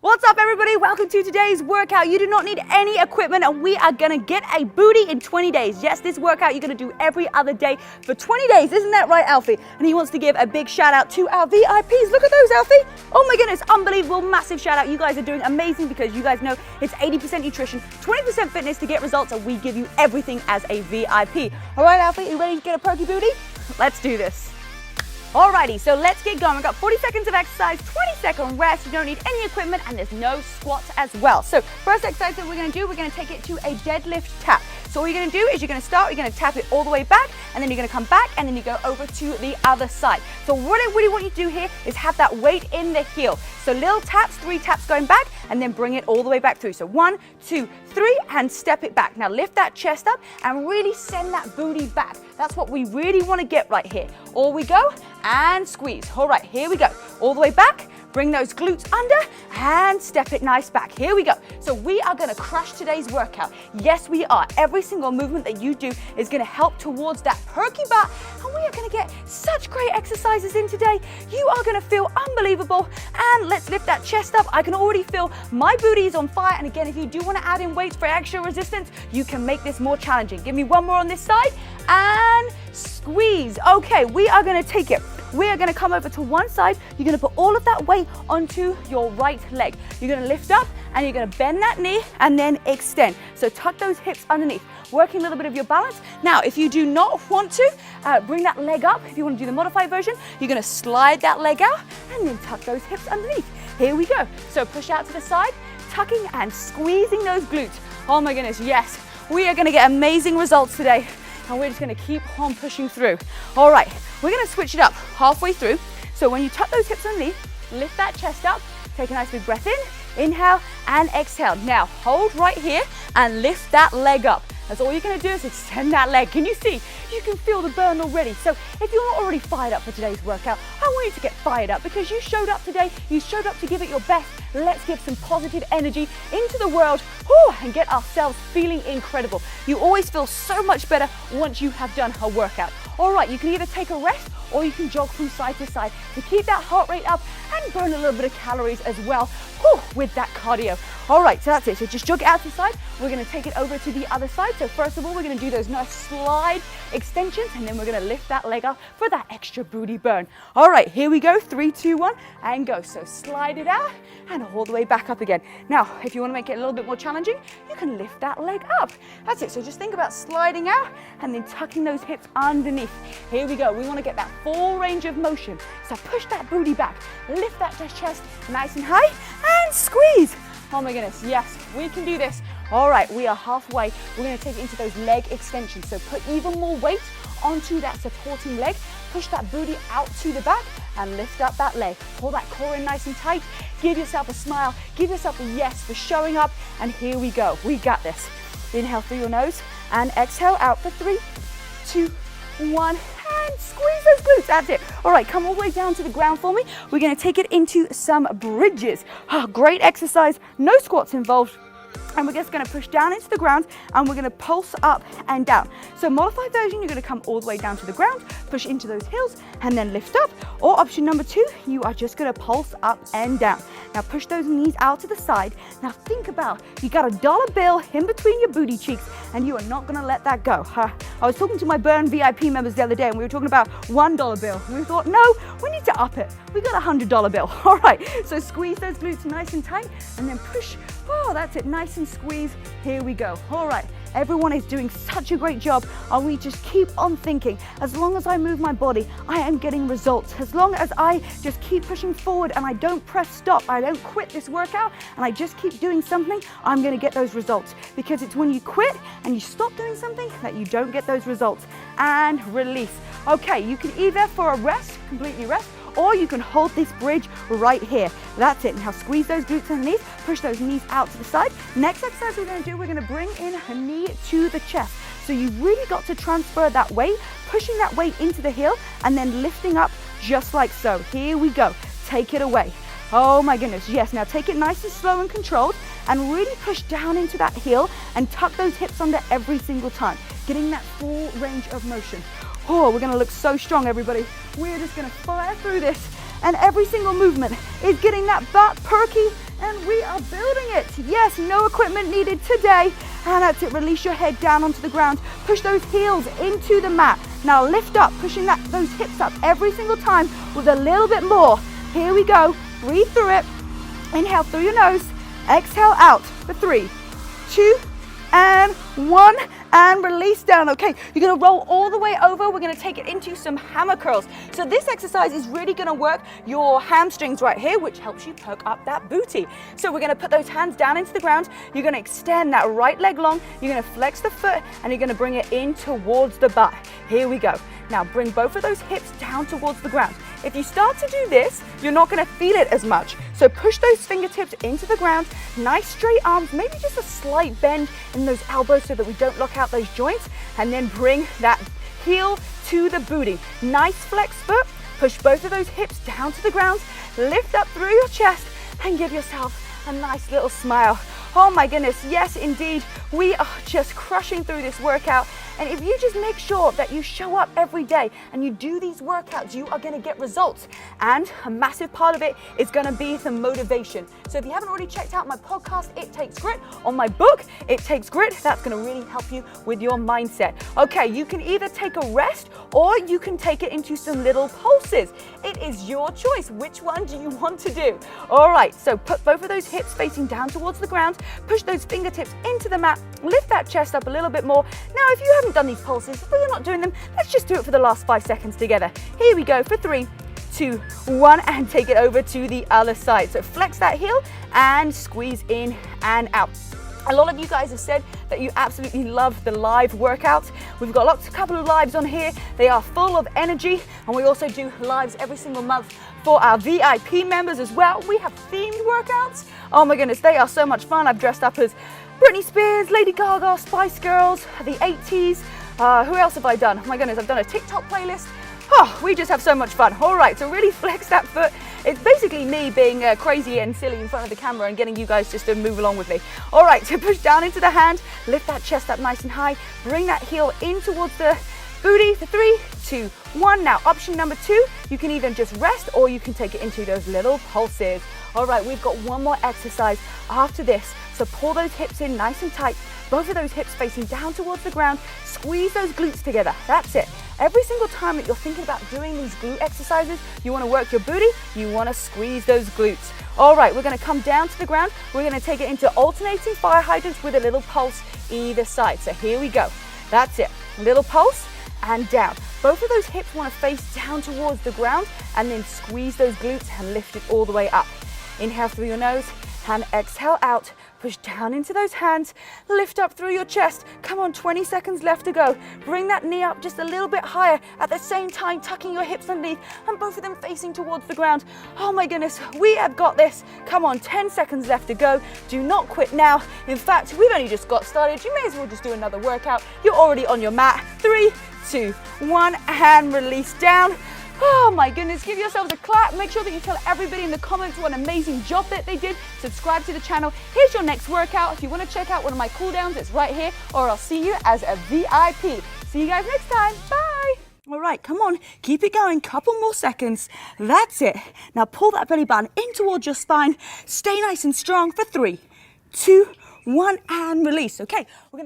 What's up, everybody? Welcome to today's workout. You do not need any equipment and we are gonna get a booty in 20 days. Yes, this workout you're gonna do every other day for 20 days. Isn't that right, Alfie? And he wants to give a big shout out to our VIPs. Look at those, Alfie. Oh my goodness, unbelievable, massive shout out. You guys are doing amazing because you guys know it's 80% nutrition, 20% fitness to get results, and we give you everything as a VIP. All right, Alfie, you ready to get a perky booty? Let's do this. Alrighty, so let's get going. We've got 40 seconds of exercise, 20-second rest. You don't need any equipment and there's no squats as well. So first exercise that we're gonna do, we're gonna take it to a deadlift tap. So all you're gonna do is you're gonna tap it all the way back, and then you're gonna come back and then you go over to the other side. So what I really want you to do here is have that weight in the heel. So little taps, 3 taps going back, and then bring it all the way back through. So 1, 2, 3, and step it back. Now lift that chest up and really send that booty back. That's what we really want to get right here. All we go and squeeze. All right, here we go. All the way back. Bring those glutes under and step it nice back. Here we go. So we are gonna crush today's workout. Yes, we are. Every single movement that you do is gonna help towards that perky butt, and we are gonna get such great exercises in today. You are gonna feel unbelievable, and let's lift that chest up. I can already feel my booty is on fire, and again, if you do wanna add in weights for extra resistance, you can make this more challenging. Give me one more on this side, and squeeze. Okay, we are gonna take it. We are gonna come over to one side. You're gonna put all of that weight onto your right leg. You're gonna lift up and you're gonna bend that knee and then extend. So tuck those hips underneath, working a little bit of your balance. Now, if you do not want to bring that leg up, if you wanna do the modified version, you're gonna slide that leg out and then tuck those hips underneath. Here we go. So push out to the side, tucking and squeezing those glutes. Oh my goodness, yes. We are gonna get amazing results today, and we're just gonna keep on pushing through. All right, we're gonna switch it up halfway through. So when you tuck those hips underneath, lift that chest up, take a nice big breath in, inhale and exhale. Now hold right here and lift that leg up. That's all you're gonna do is extend that leg. Can you see? You can feel the burn already. So if you're not already fired up for today's workout, I want you to get fired up because you showed up today, you showed up to give it your best. Let's give some positive energy into the world and get ourselves feeling incredible. You always feel so much better once you have done a workout. All right, you can either take a rest or you can jog from side to side to keep that heart rate up and burn a little bit of calories as well with that cardio. All right, so that's it. So just jog out to the side. We're gonna take it over to the other side. So first of all, we're gonna do those nice slide extensions, and then we're gonna lift that leg up for that extra booty burn. All right, here we go. 3, 2, 1, and go. So slide it out and all the way back up again. Now, if you wanna make it a little bit more challenging, you can lift that leg up. That's it. So just think about sliding out and then tucking those hips underneath. Here we go. We wanna get that full range of motion. So push that booty back, lift that chest nice and high, and squeeze. Oh my goodness, yes, we can do this. All right, we are halfway. We're gonna take it into those leg extensions. So put even more weight onto that supporting leg. Push that booty out to the back and lift up that leg. Pull that core in nice and tight. Give yourself a smile. Give yourself a yes for showing up. And here we go. We got this. Inhale through your nose and exhale out for 3, 2, 1. And squeeze those glutes. That's it. All right, come all the way down to the ground for me. We're going to take it into some bridges. Great exercise. No squats involved. And we're just gonna push down into the ground and we're gonna pulse up and down. So modified version, you're gonna come all the way down to the ground, push into those heels and then lift up. Or option number 2, you are just gonna pulse up and down. Now push those knees out to the side. Now think about, you got a dollar bill in between your booty cheeks and you are not gonna let that go. I was talking to my Burn VIP members the other day and we were talking about $1 bill. And we thought, no, we need to up it. We got a $100 bill. All right, so squeeze those glutes nice and tight and then push. Oh, that's it, nice and squeeze. Here we go. All right, everyone is doing such a great job, and we just keep on thinking, as long as I move my body, I am getting results. As long as I just keep pushing forward and I don't press stop, I don't quit this workout, and I just keep doing something, I'm gonna get those results. Because it's when you quit and you stop doing something that you don't get those results. And release. Okay, you can either for a rest, completely rest, or you can hold this bridge right here. That's it. Now squeeze those glutes underneath, push those knees out to the side. Next exercise we're gonna do, we're gonna bring in a knee to the chest. So you really got to transfer that weight, pushing that weight into the heel and then lifting up just like so. Here we go. Take it away. Oh my goodness, yes. Now take it nice and slow and controlled and really push down into that heel and tuck those hips under every single time, getting that full range of motion. Oh, we're gonna look so strong, everybody. We're just gonna fire through this, and every single movement is getting that butt perky, and we Yes, no equipment needed today. And that's it, release your head down onto the ground. Push those heels into the mat. Now lift up, pushing those hips up every single time with a little bit more. Here we go, breathe through it. Inhale through your nose, exhale out for 3, 2, and 1, and release down. Okay, you're gonna roll all the way over. We're gonna take it into some hammer curls. So this exercise is really gonna work your hamstrings right here, which helps you perk up that booty. So we're gonna put those hands down into the ground. You're gonna extend that right leg long. You're gonna flex the foot, and you're gonna bring it in towards the butt. Here we go. Now bring both of those hips down towards the ground. If you start to do this, you're not gonna feel it as much. So push those fingertips into the ground, nice straight arms, maybe just a slight bend in those elbows so that we don't lock out those joints, and then bring that heel to the booty. Nice flex foot, push both of those hips down to the ground, lift up through your chest, and give yourself a nice little smile. Oh my goodness, yes indeed, we are just crushing through this workout. And if you just make sure that you show up every day and you do these workouts, you are gonna get results. And a massive part of it is gonna be the motivation. So if you haven't already checked out my podcast, It Takes Grit, or my book, It Takes Grit, that's gonna really help you with your mindset. Okay, you can either take a rest or you can take it into some little pulses. It is your choice. Which one do you want to do? All right, so put both of those hips facing down towards the ground, push those fingertips into the mat, lift that chest up a little bit more. Now, if you haven't done these pulses, but you're not doing them, let's just do it for the last 5 seconds together. Here we go for 3, 2, 1, and take it over to the other side. So flex that heel and squeeze in and out. A lot of you guys have said that you absolutely love the live workouts. We've got a couple of lives on here. They are full of energy, and we also do lives every single month for our VIP members as well. We have themed workouts. Oh my goodness, they are so much fun. I've dressed up as Britney Spears, Lady Gaga, Spice Girls, the 80s. Who else have I done? Oh my goodness, I've done a TikTok playlist. Oh, we just have so much fun. All right, so really flex that foot. It's basically me being crazy and silly in front of the camera and getting you guys just to move along with me. All right, so push down into the hand, lift that chest up nice and high, bring that heel in towards the booty for 3, 2, 1. Now, option number 2, you can either just rest or you can take it into those little pulses. All right, we've got one more exercise after this. So pull those hips in nice and tight, both of those hips facing down towards the ground, squeeze those glutes together. That's it. Every single time that you're thinking about doing these glute exercises, you wanna work your booty, you wanna squeeze those glutes. All right, we're gonna come down to the ground. We're gonna take it into alternating fire hydrants with a little pulse either side. So here we go. That's it. Little pulse and down. Both of those hips wanna face down towards the ground, and then squeeze those glutes and lift it all the way up. Inhale through your nose and exhale out. Push down into those hands, lift up through your chest. Come on, 20 seconds left to go. Bring that knee up just a little bit higher, at the same time tucking your hips underneath and both of them facing towards the ground. Oh my goodness, we have got this. Come on, 10 seconds left to go. Do not quit now. In fact, we've only just got started. You may as well just do another workout. You're already on your mat. 3, 2, 1, and release down. Oh my goodness, give yourselves a clap. Make sure that you tell everybody in the comments what an amazing job that they did. Subscribe to the channel. Here's your next workout. If you want to check out one of my cool downs, it's right here, or I'll see you as a VIP. See you guys next time. Bye. All right, come on, keep it going. Couple more seconds. That's it. Now pull that belly button in towards your spine. Stay nice and strong for 3, 2, 1, and release. Okay, we're gonna